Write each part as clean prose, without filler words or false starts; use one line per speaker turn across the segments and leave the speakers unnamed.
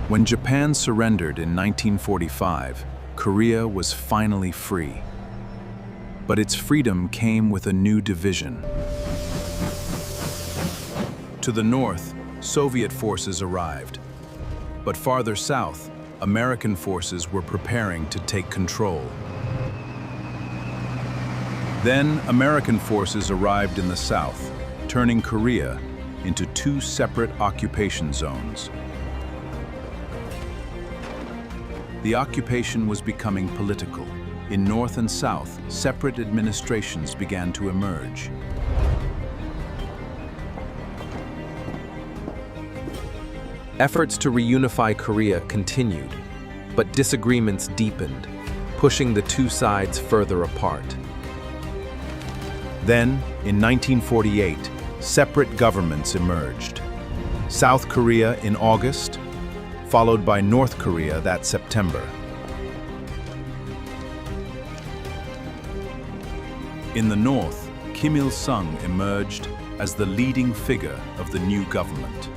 When Japan surrendered in 1945, Korea was finally free. But its freedom came with a new division. To the north, Soviet forces arrived. But farther south, American forces were preparing to take control. Then, American forces arrived in the south, turning Korea into two separate occupation zones. The occupation was becoming political. In north and south, separate administrations began to emerge.
Efforts to reunify Korea continued, but disagreements deepened, pushing the two sides further apart.
Then, in 1948, separate governments emerged. South Korea in August, followed by North Korea that September. In the north, Kim Il-sung emerged as the leading figure of the new government.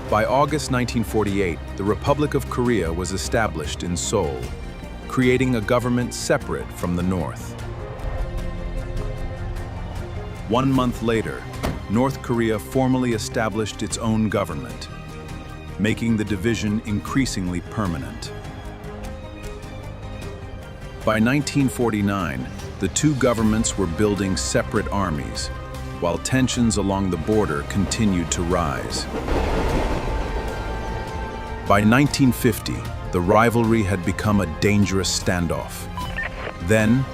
By August 1948, the Republic of Korea was established in Seoul, creating a government separate from the north. 1 month later, North Korea formally established its own government, making the division increasingly permanent. By 1949, the two governments were building separate armies, while tensions along the border continued to rise. By 1950, the rivalry had become a dangerous standoff. Then,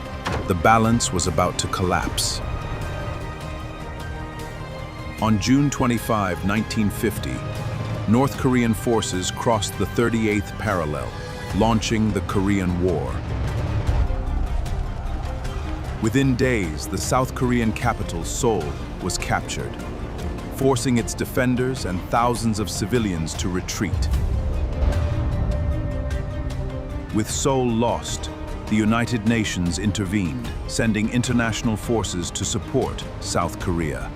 the balance was about to collapse. On June 25, 1950, North Korean forces crossed the 38th parallel, launching the Korean War. Within days, the South Korean capital, Seoul, was captured, forcing its defenders and thousands of civilians to retreat. With Seoul lost, the United Nations intervened, sending international forces to support South Korea.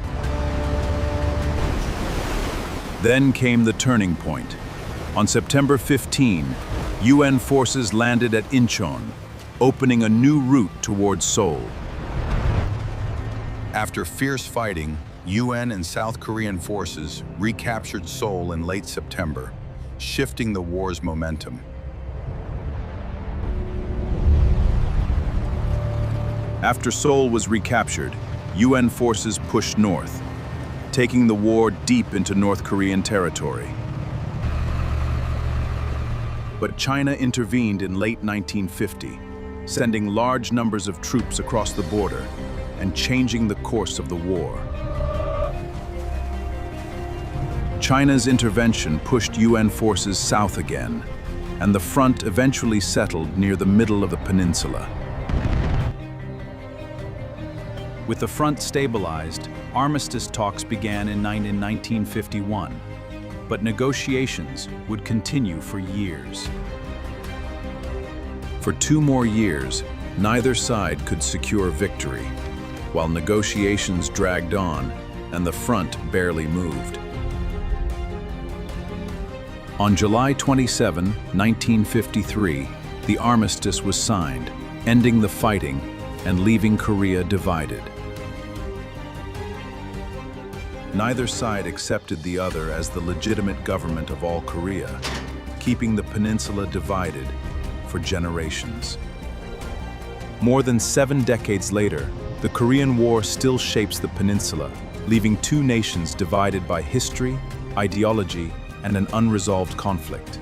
Then came the turning point. On September 15, UN forces landed at Incheon, opening a new route towards Seoul.
After fierce fighting, UN and South Korean forces recaptured Seoul in late September, shifting the war's momentum.
After Seoul was recaptured, UN forces pushed north, taking the war deep into North Korean territory. But China intervened in late 1950, sending large numbers of troops across the border and changing the course of the war. China's intervention pushed UN forces south again, and the front eventually settled near the middle of the peninsula. With the front stabilized, armistice talks began in 1951, but negotiations would continue for years. For 2 more years, neither side could secure victory, while negotiations dragged on and the front barely moved. On July 27, 1953, the armistice was signed, ending the fighting and leaving Korea divided. Neither side accepted the other as the legitimate government of all Korea, keeping the peninsula divided for generations. More than 7 decades later, the Korean War still shapes the peninsula, leaving 2 nations divided by history, ideology, and an unresolved conflict.